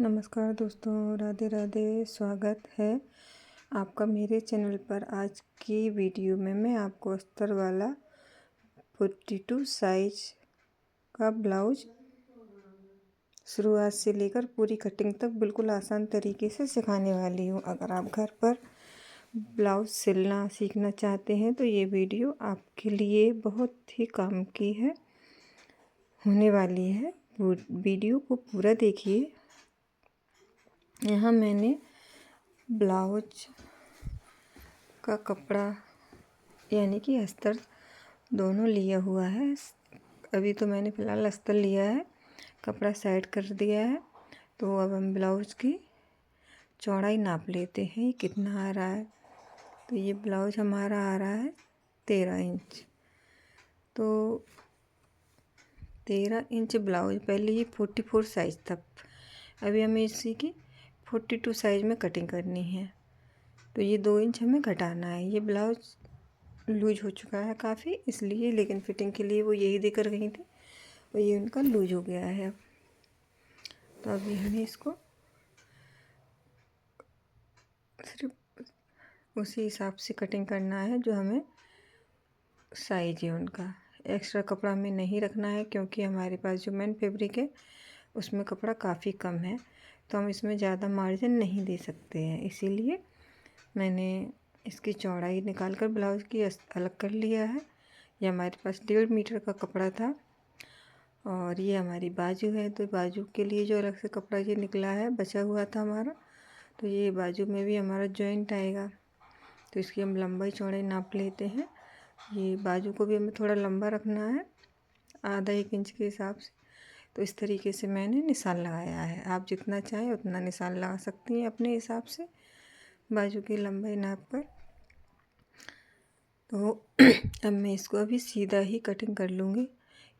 नमस्कार दोस्तों, राधे राधे। स्वागत है आपका मेरे चैनल पर। आज की वीडियो में मैं आपको अस्तर वाला 42 साइज का ब्लाउज शुरुआत से लेकर पूरी कटिंग तक बिल्कुल आसान तरीके से सिखाने वाली हूँ। अगर आप घर पर ब्लाउज सिलना सीखना चाहते हैं तो ये वीडियो आपके लिए बहुत ही काम की होने वाली है। वीडियो को पूरा देखिए। यहाँ मैंने ब्लाउज का कपड़ा यानी कि अस्तर दोनों लिया हुआ है। अभी तो मैंने फ़िलहाल अस्तर लिया है, कपड़ा साइड कर दिया है। तो अब हम ब्लाउज की चौड़ाई नाप लेते हैं, कितना आ रहा है। तो ये ब्लाउज हमारा आ रहा है 13 इंच। तो 13 इंच ब्लाउज, पहले ये 44 साइज था, अभी हमें इसी की 42 साइज में कटिंग करनी है। तो ये 2 इंच हमें घटाना है। ये ब्लाउज लूज हो चुका है काफ़ी, इसलिए, लेकिन फिटिंग के लिए वो यही देकर गई थी और ये उनका लूज हो गया है। अब तो अभी हमें इसको सिर्फ उसी हिसाब से कटिंग करना है जो हमें साइज है उनका। एक्स्ट्रा कपड़ा हमें नहीं रखना है, क्योंकि हमारे पास जो मेन फैब्रिक है उसमें कपड़ा काफ़ी कम है, तो हम इसमें ज़्यादा मार्जिन नहीं दे सकते हैं। इसीलिए मैंने इसकी चौड़ाई निकाल कर ब्लाउज की अलग कर लिया है। ये हमारे पास 1.5 मीटर का कपड़ा था और ये हमारी बाजू है। तो बाजू के लिए जो अलग से कपड़ा ये निकला है, बचा हुआ था हमारा, तो ये बाजू में भी हमारा जॉइंट आएगा। तो इसकी हम लंबाई चौड़ाई नाप लेते हैं। ये बाजू को भी हमें थोड़ा लंबा रखना है, आधा 1 इंच के हिसाब से। तो इस तरीके से मैंने निशान लगाया है। आप जितना चाहें उतना निशान लगा सकती हैं अपने हिसाब से, बाजू की लंबाई नाप कर। तो अब मैं इसको अभी सीधा ही कटिंग कर लूँगी,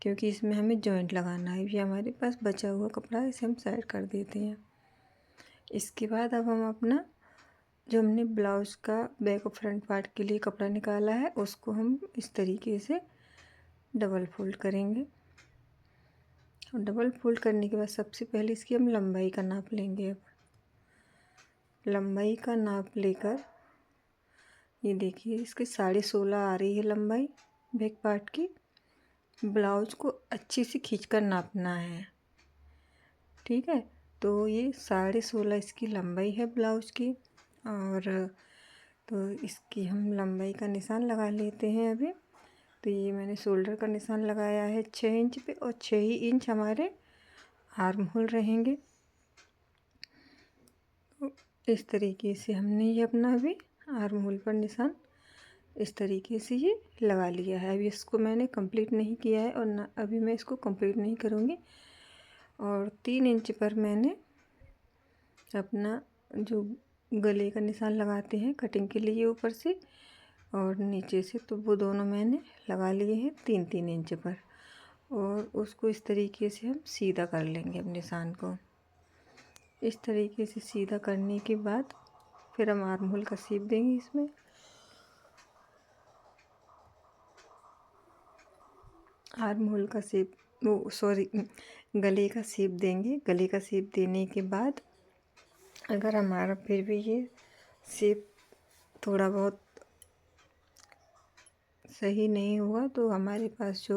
क्योंकि इसमें हमें जॉइंट लगाना है। ये हमारे पास बचा हुआ कपड़ा है, इसे हम साइड कर देते हैं। इसके बाद अब हम अपना जो हमने ब्लाउज़ का बैक और फ्रंट पार्ट के लिए कपड़ा निकाला है, उसको हम इस तरीके से डबल फोल्ड करेंगे। और डबल फोल्ड करने के बाद सबसे पहले इसकी हम लंबाई का नाप लेंगे। अब लंबाई का नाप लेकर, ये देखिए इसकी 16.5 आ रही है लंबाई बैक पार्ट की। ब्लाउज को अच्छे से खींचकर नापना है, ठीक है। तो ये 16.5 इसकी लंबाई है ब्लाउज की। और तो इसकी हम लंबाई का निशान लगा लेते हैं अभी। तो ये मैंने शोल्डर का निशान लगाया है 6 इंच पे, और 6 ही इंच हमारे आर्म होल रहेंगे। तो इस तरीके से हमने ये अपना अभी आर्म होल पर निशान इस तरीके से ये लगा लिया है। अभी इसको मैंने कंप्लीट नहीं किया है और ना अभी मैं इसको कंप्लीट नहीं करूँगी। और 3 इंच पर मैंने अपना जो गले का निशान लगाते हैं कटिंग के लिए ऊपर से और नीचे से, तो वो दोनों मैंने लगा लिए हैं 3-3 इंच पर। और उसको इस तरीके से हम सीधा कर लेंगे अब निशान को। इस तरीके से सीधा करने के बाद फिर हम आर्म होल का शेप देंगे इसमें। आर्म होल का शेप, वो सॉरी, गले का शेप देंगे। गले का शेप देने के बाद अगर हमारा फिर भी ये शेप थोड़ा बहुत सही नहीं हुआ, तो हमारे पास जो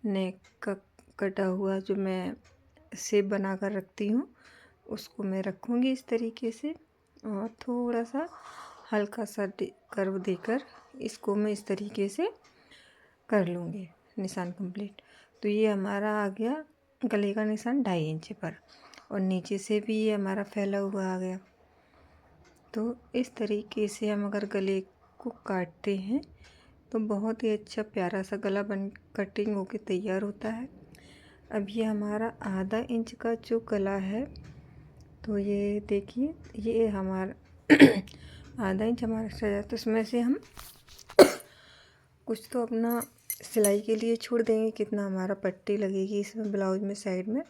नेक का कटा हुआ जो मैं शेप बना कर रखती हूँ, उसको मैं रखूँगी इस तरीके से। और थोड़ा सा हल्का सा कर्व देकर इसको मैं इस तरीके से कर लूँगी निशान कंप्लीट। तो ये हमारा आ गया गले का निशान 2.5 इंच पर, और नीचे से भी ये हमारा फैला हुआ आ गया। तो इस तरीके से हम अगर गले को काटते हैं तो बहुत ही अच्छा प्यारा सा गला बन कटिंग होके तैयार होता है। अब ये हमारा आधा इंच का जो गला है, तो ये देखिए ये हमारा आधा इंच हमारा एक्स्ट्रा जाता है। तो इसमें से हम कुछ तो अपना सिलाई के लिए छोड़ देंगे, कितना हमारा पट्टी लगेगी इसमें ब्लाउज में साइड में।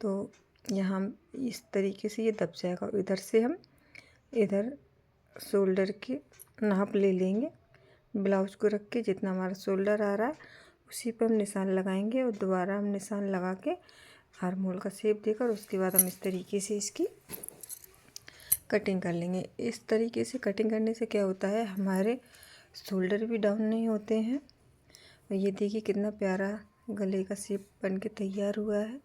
तो यहाँ इस तरीके से ये दब जाएगा। इधर से हम इधर शोल्डर के नाप ले लेंगे, ब्लाउज को रख के जितना हमारा शोल्डर आ रहा है उसी पर हम निशान लगाएंगे। और दोबारा हम निशान लगा के आर्म होल का शेप देकर उसके बाद हम इस तरीके से इसकी कटिंग कर लेंगे। इस तरीके से कटिंग करने से क्या होता है, हमारे शोल्डर भी डाउन नहीं होते हैं। और ये देखिए कितना प्यारा गले का शेप बन के तैयार हुआ है।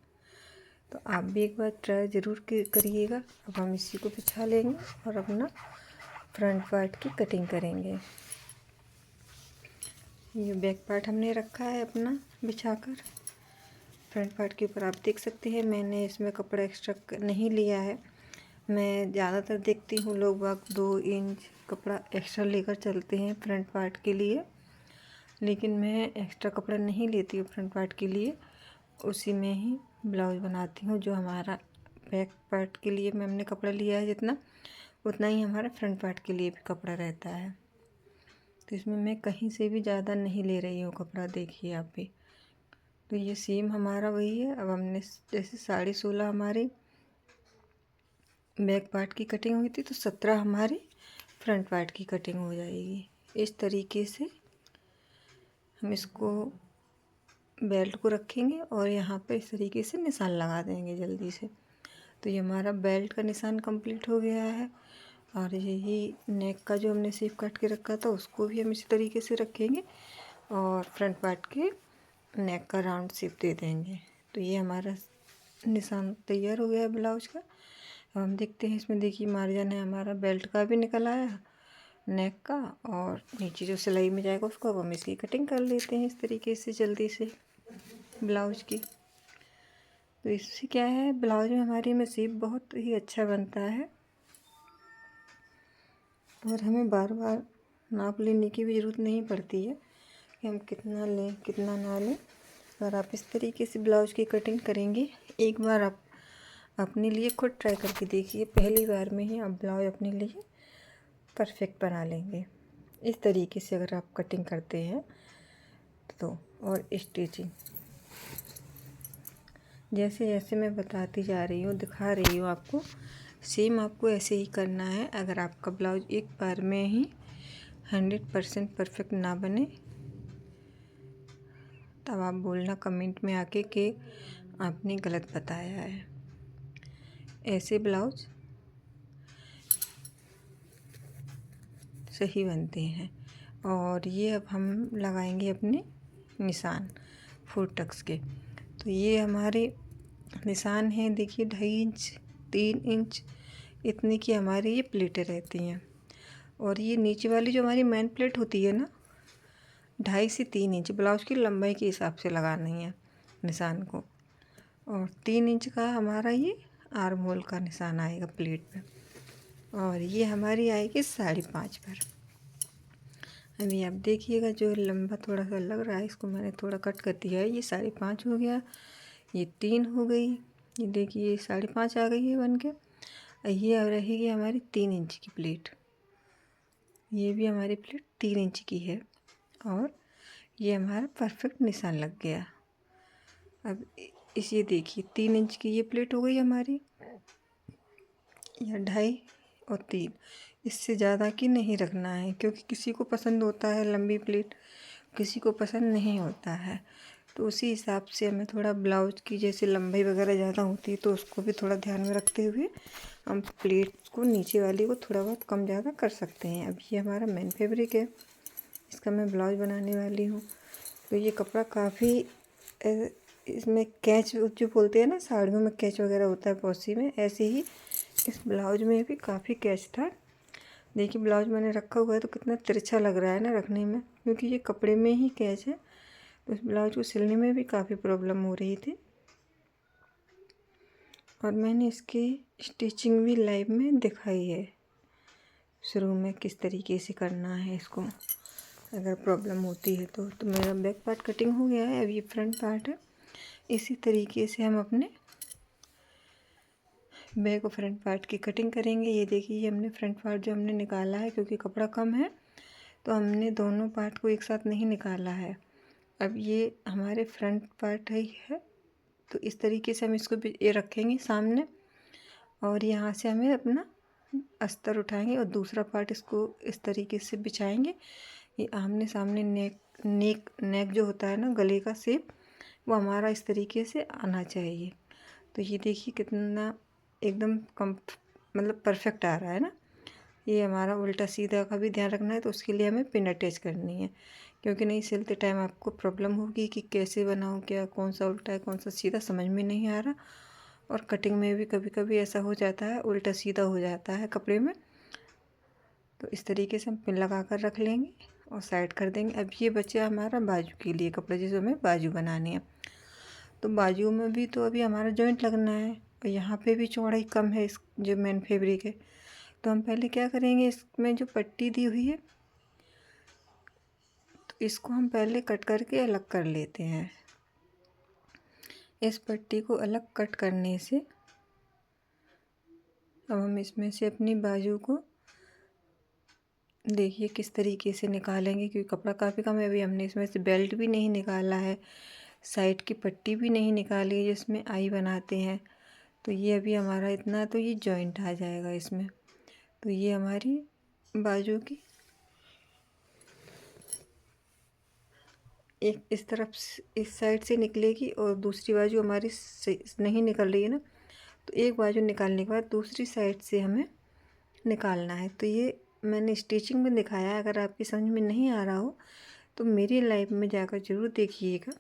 तो आप भी एक बार ट्राई ज़रूर करिएगा। अब हम इसी को बिछा लेंगे और अपना फ्रंट पार्ट की कटिंग करेंगे। ये बैक पार्ट हमने रखा है अपना बिछाकर। फ्रंट पार्ट के ऊपर आप देख सकते हैं मैंने इसमें कपड़ा एक्स्ट्रा नहीं लिया है। मैं ज़्यादातर देखती हूँ लोग बाग 2 इंच कपड़ा एक्स्ट्रा लेकर चलते हैं फ्रंट पार्ट के लिए, लेकिन मैं एक्स्ट्रा कपड़ा नहीं लेती हूँ फ्रंट पार्ट के लिए। उसी में ही ब्लाउज बनाती हूँ। जो हमारा बैक पार्ट के लिए मैं हमने कपड़ा लिया है जितना, उतना ही हमारा फ्रंट पार्ट के लिए भी कपड़ा रहता है। तो इसमें मैं कहीं से भी ज़्यादा नहीं ले रही हूँ कपड़ा, देखिए आप भी। तो ये सेम हमारा वही है। अब हमने जैसे 16.5 हमारी बैक पार्ट की कटिंग हुई थी, तो 17 हमारी फ्रंट पार्ट की कटिंग हो जाएगी। इस तरीके से हम इसको बेल्ट को रखेंगे और यहाँ पर इस तरीके से निशान लगा देंगे जल्दी से। तो ये हमारा बेल्ट का निशान कंप्लीट हो गया है। और यही नेक का जो हमने शेप काट के रखा था उसको भी हम इसी तरीके से रखेंगे और फ्रंट पार्ट के नेक का राउंड शेप दे देंगे। तो ये हमारा निशान तैयार हो गया है ब्लाउज का। अब हम देखते हैं इसमें, देखिए मार्जिन है हमारा बेल्ट का भी निकल आया, नेक का, और नीचे जो सिलाई में जाएगा उसको अब हम इसकी कटिंग कर लेते हैं इस तरीके से जल्दी से ब्लाउज की। तो इससे क्या है, ब्लाउज में हमारी में शेप बहुत ही अच्छा बनता है और हमें बार बार नाप लेने की भी ज़रूरत नहीं पड़ती है कि हम कितना लें कितना ना लें। और आप इस तरीके से ब्लाउज की कटिंग करेंगे, एक बार आप अपने लिए खुद ट्राई करके देखिए, पहली बार में ही आप ब्लाउज अपने लिए परफेक्ट बना लेंगे इस तरीके से अगर आप कटिंग करते हैं तो। और स्टिचिंग जैसे जैसे मैं बताती जा रही हूँ, दिखा रही हूँ आपको, सेम आपको ऐसे ही करना है। अगर आपका ब्लाउज एक बार में ही 100% परफेक्ट ना बने तब आप बोलना कमेंट में आके कि आपने गलत बताया है। ऐसे ब्लाउज सही बनते हैं। और ये अब हम लगाएंगे अपने निशान 4 टक्स के। तो ये हमारे निशान हैं, देखिए 2.5 इंच 3 इंच इतनी की हमारी ये प्लेटें रहती हैं। और ये नीचे वाली जो हमारी मेन प्लेट होती है ना, 2.5 से 3 इंच ब्लाउज की लंबाई के हिसाब से लगानी है निशान को। और 3 इंच का हमारा ये आर्म होल का निशान आएगा प्लेट पे। और ये हमारी आएगी 5.5 पर। अभी आप देखिएगा जो लंबा थोड़ा सा लग रहा है इसको मैंने थोड़ा कट कर दिया है। ये 5.5 हो गया, ये 3 हो गई, ये देखिए ये 5.5 आ गई है बन के। ये अब रहेगी हमारी 3 इंच की प्लेट। ये भी हमारी प्लेट 3 इंच की है और ये हमारा परफेक्ट निशान लग गया। अब इस ये देखिए 3 इंच की ये प्लेट हो गई हमारी, या 2.5 और 3, इससे ज़्यादा की नहीं रखना है क्योंकि किसी को पसंद होता है लंबी प्लेट, किसी को पसंद नहीं होता है। तो उसी हिसाब से हमें थोड़ा ब्लाउज की जैसे लंबाई वगैरह ज़्यादा होती है तो उसको भी थोड़ा ध्यान में रखते हुए हम प्लेट को नीचे वाली को थोड़ा बहुत कम ज़्यादा कर सकते हैं। अब ये हमारा मेन फैब्रिक है, इसका मैं ब्लाउज बनाने वाली हूँ। तो ये कपड़ा काफ़ी इसमें कैच जो बोलते हैं ना, साड़ियों में कैच वगैरह होता है पॉसी में, ऐसे ही इस ब्लाउज में भी काफ़ी कैच था। देखिए ब्लाउज मैंने रखा हुआ है तो कितना तिरछा लग रहा है ना रखने में, क्योंकि ये कपड़े में ही कैच है। तो इस ब्लाउज को सिलने में भी काफ़ी प्रॉब्लम हो रही थी और मैंने इसकी स्टिचिंग भी लाइव में दिखाई है शुरू में किस तरीके से करना है इसको अगर प्रॉब्लम होती है तो मेरा बैक पार्ट कटिंग हो गया है। अब ये फ्रंट पार्ट है, इसी तरीके से हम अपने बैक और फ्रंट पार्ट की कटिंग करेंगे। ये देखिए हमने फ्रंट पार्ट जो हमने निकाला है, क्योंकि कपड़ा कम है तो हमने दोनों पार्ट को एक साथ नहीं निकाला है। अब ये हमारे फ्रंट पार्ट है तो इस तरीके से हम इसको ये रखेंगे सामने और यहाँ से हमें अपना अस्तर उठाएंगे और दूसरा पार्ट इसको इस तरीके से बिछाएंगे। ये आमने सामने नेक जो होता है ना गले का शेप, वो हमारा इस तरीके से आना चाहिए। तो ये देखिए कितना एकदम कम मतलब परफेक्ट आ रहा है ना। ये हमारा उल्टा सीधा का भी ध्यान रखना है, तो उसके लिए हमें पिन अटैच करनी है, क्योंकि नहीं सिलते टाइम आपको प्रॉब्लम होगी कि कैसे बनाऊँ, क्या कौन सा उल्टा है कौन सा सीधा समझ में नहीं आ रहा। और कटिंग में भी कभी कभी ऐसा हो जाता है, उल्टा सीधा हो जाता है कपड़े में। तो इस तरीके से हम पिन लगा कर रख लेंगे और साइड कर देंगे। अब ये बचा हमारा बाजू के लिए कपड़े, जिसे हमें बाजू बनानी है। तो बाजू में भी तो अभी हमारा जॉइंट लगना है, और यहाँ पे भी चौड़ाई कम है इस जो मेन फैब्रिक है। तो हम पहले क्या करेंगे, इसमें जो पट्टी दी हुई है तो इसको हम पहले कट करके अलग कर लेते हैं। इस पट्टी को अलग कट करने से अब हम इसमें से अपनी बाजू को देखिए किस तरीके से निकालेंगे, क्योंकि कपड़ा काफ़ी कम है। अभी हमने इसमें से बेल्ट भी नहीं निकाला है, साइड की पट्टी भी नहीं निकाली है जिसमें आई बनाते हैं। तो ये अभी हमारा इतना, तो ये जॉइंट आ जाएगा इसमें। तो ये हमारी बाजू की एक इस तरफ इस साइड से निकलेगी, और दूसरी बाजू हमारी नहीं निकल रही है ना, तो एक बाजू निकालने के बाद दूसरी साइड से हमें निकालना है। तो ये मैंने स्टिचिंग में दिखाया है, अगर आपकी समझ में नहीं आ रहा हो तो मेरी लाइव में जाकर ज़रूर देखिएगा।